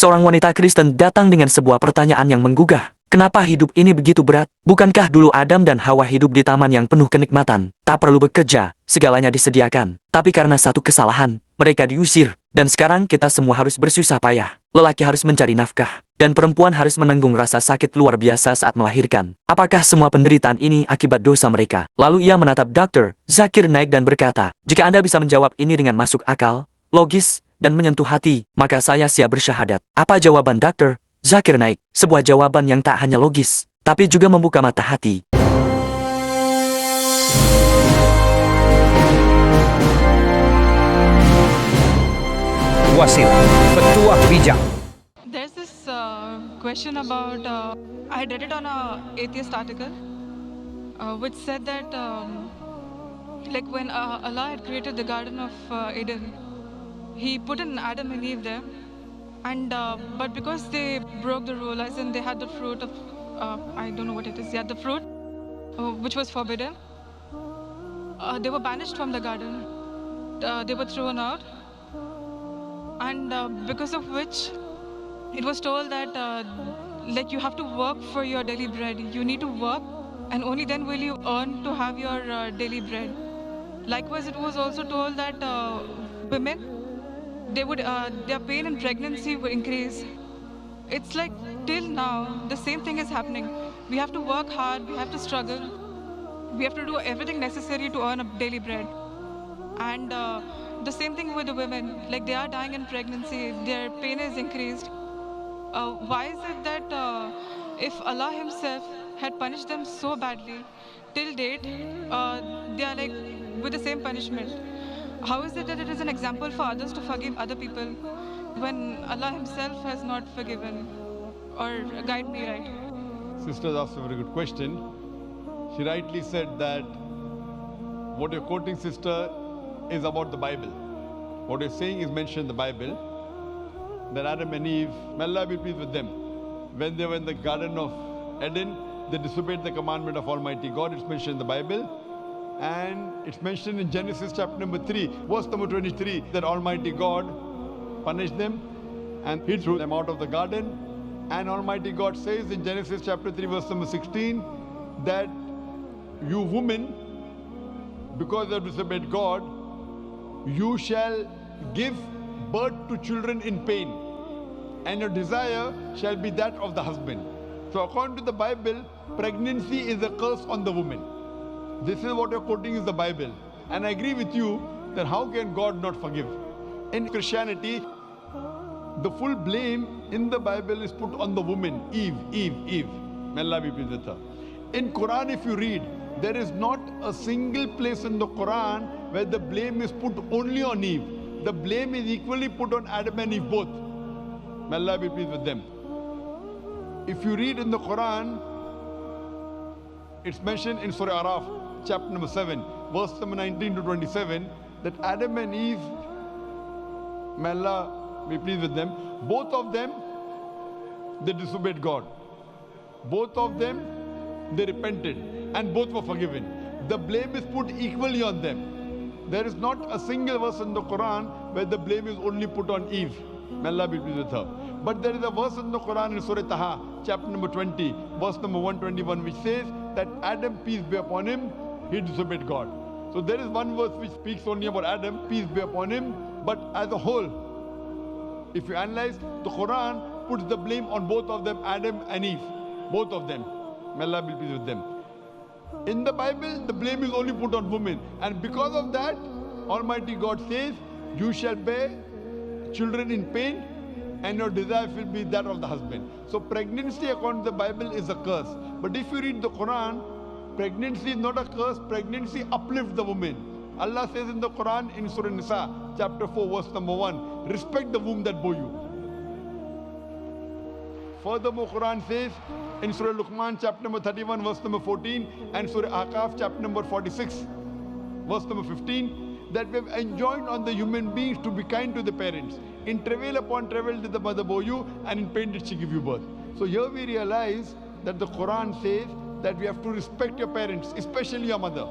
Seorang wanita Kristen datang dengan sebuah pertanyaan yang menggugah. Kenapa hidup ini begitu berat? Bukankah dulu Adam dan Hawa hidup di taman yang penuh kenikmatan? Tak perlu bekerja, segalanya disediakan. Tapi karena satu kesalahan, mereka diusir. Dan sekarang kita semua harus bersusah payah. Lelaki harus mencari nafkah. Dan perempuan harus menanggung rasa sakit luar biasa saat melahirkan. Apakah semua penderitaan ini akibat dosa mereka? Lalu ia menatap Dr. Zakir Naik dan berkata, jika Anda bisa menjawab ini dengan masuk akal, logis, dan menyentuh hati, maka saya siap bersyahadat. Apa jawaban Dr. Zakir Naik? Sebuah jawaban yang tak hanya logis, tapi juga membuka mata hati. Wasil, petuah bijak. There's this question about, I read it on a atheist article, which said that like when Allah had created the Garden of Eden, He put in Adam and Eve there, and but because they broke the rule, as in they had the fruit of, I don't know what it is, yeah, the fruit, which was forbidden, they were banished from the garden, they were thrown out, and because of which it was told that like you have to work for your daily bread. You need to work, and only then will you earn to have your daily bread. Likewise, it was also told that women, they would their pain in pregnancy would increase. It's like till now the same thing is happening. We have to work hard, we have to struggle, we have to do everything necessary to earn a daily bread. And the same thing with the women, like they are dying in pregnancy, their pain is increased. Why is it that if Allah Himself had punished them so badly, till date, they are like with the same punishment? How is it that it is an example for others to forgive other people when Allah Himself has not forgiven? Or guide me right. Sister asked a very good question. She rightly said that what you're quoting, sister, is about the Bible. What you're saying is mentioned in the Bible, that Adam and Eve, may Allah be pleased with them, when they were in the Garden of Eden, they disobeyed the commandment of Almighty God. It's mentioned in the Bible. And it's mentioned in Genesis chapter number 3, verse number 23, that Almighty God punished them and He threw them out of the garden. And Almighty God says in Genesis chapter 3, verse number 16, that you women, because you have disobeyed God, you shall give birth to children in pain, and your desire shall be that of the husband. So according to the Bible, pregnancy is a curse on the woman. This is what you're quoting is the Bible. And I agree with you that how can God not forgive? In Christianity, the full blame in the Bible is put on the woman, Eve. May Allah be pleased with her. In Quran, if you read, there is not a single place in the Quran where the blame is put only on Eve. The blame is equally put on Adam and Eve both. May Allah be pleased with them. If you read in the Quran, it's mentioned in Surah Araf, chapter number 7, verse number 19 to 27, that Adam and Eve, may Allah be pleased with them, both of them, they disobeyed God. Both of them, they repented, and both were forgiven. The blame is put equally on them. There is not a single verse in the Quran where the blame is only put on Eve. May Allah be pleased with her. But there is a verse in the Quran in Surah Taha, chapter number 20, verse number 121, which says that Adam, peace be upon him, he disobeyed God. So there is one verse which speaks only about Adam, peace be upon him, but as a whole, if you analyze, the Quran puts the blame on both of them, Adam and Eve, both of them. May Allah be pleased with them. In the Bible, the blame is only put on women, and because of that, Almighty God says, you shall bear children in pain, and your desire will be that of the husband. So pregnancy according to the Bible is a curse. But if you read the Quran, pregnancy is not a curse, pregnancy uplifts the woman. Allah says in the Quran in Surah Nisa, chapter 4, verse number 1, respect the womb that bore you. Furthermore, Quran says in Surah Luqman, chapter number 31, verse number 14, and Surah Ahqaf, chapter number 46, verse number 15, that we have enjoined on the human beings to be kind to the parents. In travail upon travail did the mother bore you, and in pain did she give you birth. So here we realize that the Quran says that we have to respect your parents, especially your mother.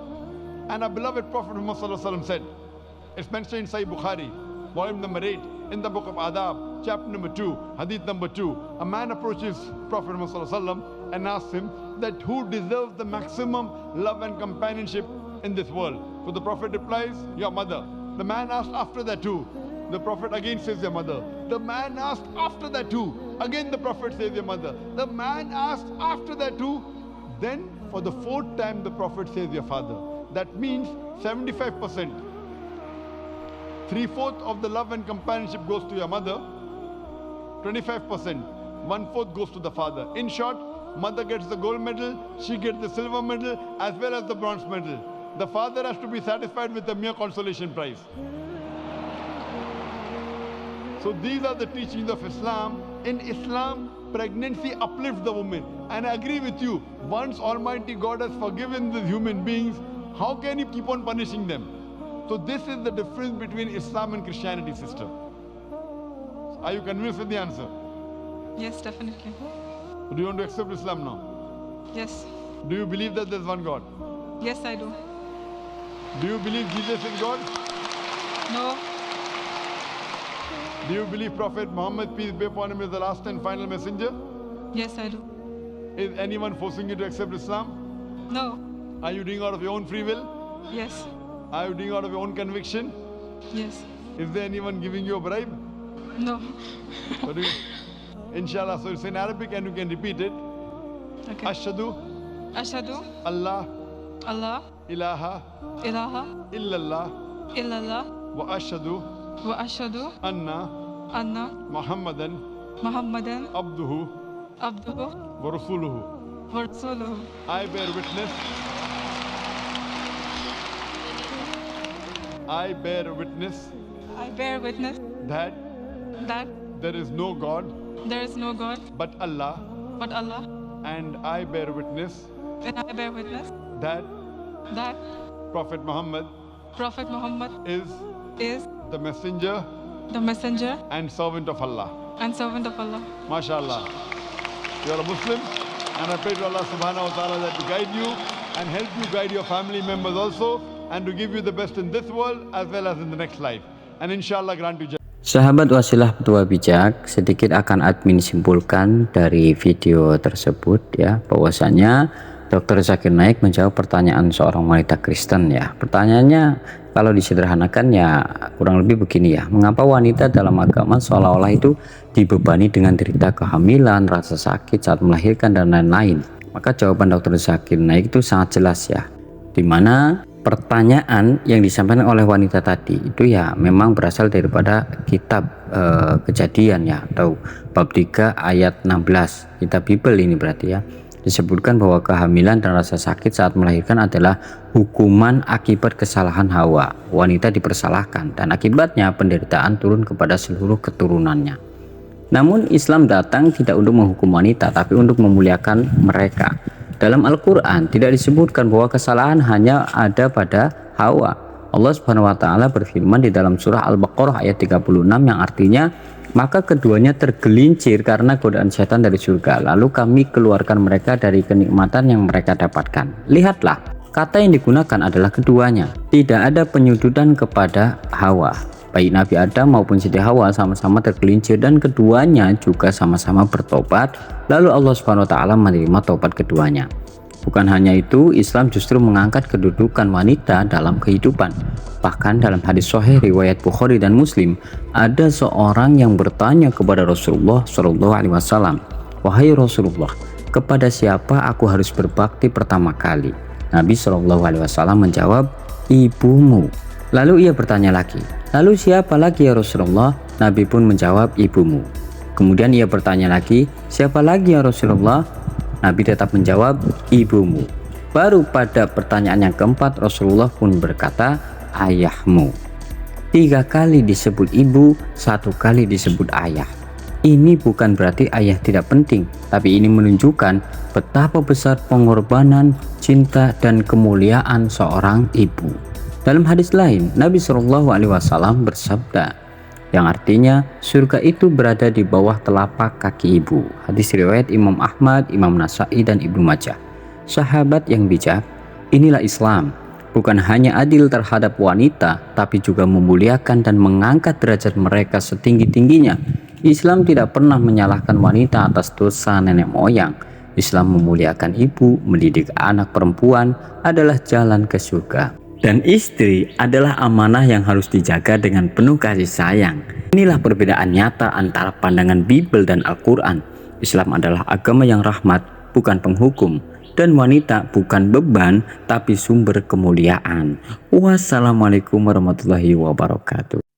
And our beloved Prophet Muhammad said, it's mentioned in Sahih Bukhari, volume number 8, in the book of Adab, chapter number 2, hadith number 2. A man approaches Prophet Muhammad Sallallahu Alaihi Wasallam and asks him that who deserves the maximum love and companionship in this world. So the Prophet replies, your mother. The man asked after that too. The Prophet again says your mother. The man asked after that too. Again the Prophet says your mother. The man asked after that too. Then for the fourth time the Prophet says your father. That means 75%. 3/4 of the love and companionship goes to your mother. 25%. 1/4 goes to the father. In short, mother gets the gold medal, she gets the silver medal as well as the bronze medal. The father has to be satisfied with a mere consolation prize. So these are the teachings of Islam. In Islam, pregnancy uplifts the woman. And I agree with you, once Almighty God has forgiven the human beings, how can He keep on punishing them? So this is the difference between Islam and Christianity, sister. Are you convinced with the answer? Yes, definitely. Do you want to accept Islam now? Yes. Do you believe that there's one God? Yes, I do. Do you believe Jesus is God? No. Do you believe Prophet Muhammad, peace be upon him, is the last and final messenger? Yes, I do. Is anyone forcing you to accept Islam? No. Are you doing out of your own free will? Yes. Are you doing out of your own conviction? Yes. Is there anyone giving you a bribe? No. So do you, inshallah, so it's in Arabic and you can repeat it. Okay. Ashhadu Ashhadu Allah Allah ilaha ilaha illallah illallah wa ashhadu wa ashhadu anna anna Muhammadan Muhammadan abduhu abduhu wa rasuluhu. wa rasuluhu. I bear witness. I bear witness I bear witness that that there is no God there is no God but Allah, but Allah, and I bear witness and I bear witness that that Prophet Muhammad Prophet Muhammad is is the messenger the messenger and servant of Allah. and servant of Allah. MashaAllah. You are a Muslim, and I pray to Allah subhanahu wa ta'ala that to guide you and help you guide your family members also, and to give you the best in this world as well as in the next life. And inshallah grant you Jannah. Sahabat Wasilah Petua Bijak, sedikit akan admin simpulkan dari video tersebut ya, bahwasanya Dr. Zakir Naik menjawab pertanyaan seorang wanita Kristen ya. Pertanyaannya kalau disederhanakan ya kurang lebih begini ya. Mengapa wanita dalam agama seolah-olah itu dibebani dengan derita kehamilan, rasa sakit saat melahirkan dan lain-lain? Maka jawaban Dr. Zakir Naik itu sangat jelas ya. Dimana pertanyaan yang disampaikan oleh wanita tadi itu ya memang berasal daripada kitab Kejadian ya, atau bab 3 ayat 16 kitab Bible ini berarti ya. Disebutkan bahwa kehamilan dan rasa sakit saat melahirkan adalah hukuman akibat kesalahan Hawa. Wanita dipersalahkan dan akibatnya penderitaan turun kepada seluruh keturunannya. Namun Islam datang tidak untuk menghukum wanita tapi untuk memuliakan mereka. Dalam Al-Quran tidak disebutkan bahwa kesalahan hanya ada pada Hawa. Allah Subhanahu wa taala berfirman di dalam surah Al-Baqarah ayat 36 yang artinya, maka keduanya tergelincir karena godaan setan dari surga, lalu kami keluarkan mereka dari kenikmatan yang mereka dapatkan. Lihatlah, kata yang digunakan adalah keduanya. Tidak ada penyudutan kepada Hawa. Baik Nabi Adam maupun Siti Hawa sama-sama tergelincir dan keduanya juga sama-sama bertobat, lalu Allah Subhanahu wa taala menerima tobat keduanya. Bukan hanya itu, Islam justru mengangkat kedudukan wanita dalam kehidupan. Bahkan dalam hadis sahih riwayat Bukhari dan Muslim, ada seorang yang bertanya kepada Rasulullah Shallallahu Alaihi Wasallam, "Wahai Rasulullah, kepada siapa aku harus berbakti pertama kali?" Nabi Shallallahu Alaihi Wasallam menjawab, "Ibumu." Lalu ia bertanya lagi, "Lalu siapa lagi ya Rasulullah?" Nabi pun menjawab, "Ibumu." Kemudian ia bertanya lagi, "Siapa lagi ya Rasulullah?" Nabi tetap menjawab, "Ibumu." Baru pada pertanyaan yang keempat Rasulullah pun berkata, "Ayahmu." 3 kali disebut ibu, 1 kali disebut ayah. Ini bukan berarti ayah tidak penting, tapi ini menunjukkan betapa besar pengorbanan, cinta, dan kemuliaan seorang ibu. Dalam hadis lain, Nabi Shallallahu Alaihi Wasallam bersabda, yang artinya surga itu berada di bawah telapak kaki ibu. Hadis riwayat Imam Ahmad, Imam Nasai, dan Ibnu Majah. Sahabat yang bijak, inilah Islam. Bukan hanya adil terhadap wanita, tapi juga memuliakan dan mengangkat derajat mereka setinggi-tingginya. Islam tidak pernah menyalahkan wanita atas dosa nenek moyang. Islam memuliakan ibu, mendidik anak perempuan adalah jalan ke surga. Dan istri adalah amanah yang harus dijaga dengan penuh kasih sayang. Inilah perbedaan nyata antara pandangan Bible dan Al-Quran. Islam adalah agama yang rahmat, bukan penghukum. Dan wanita bukan beban, tapi sumber kemuliaan. Wassalamualaikum warahmatullahi wabarakatuh.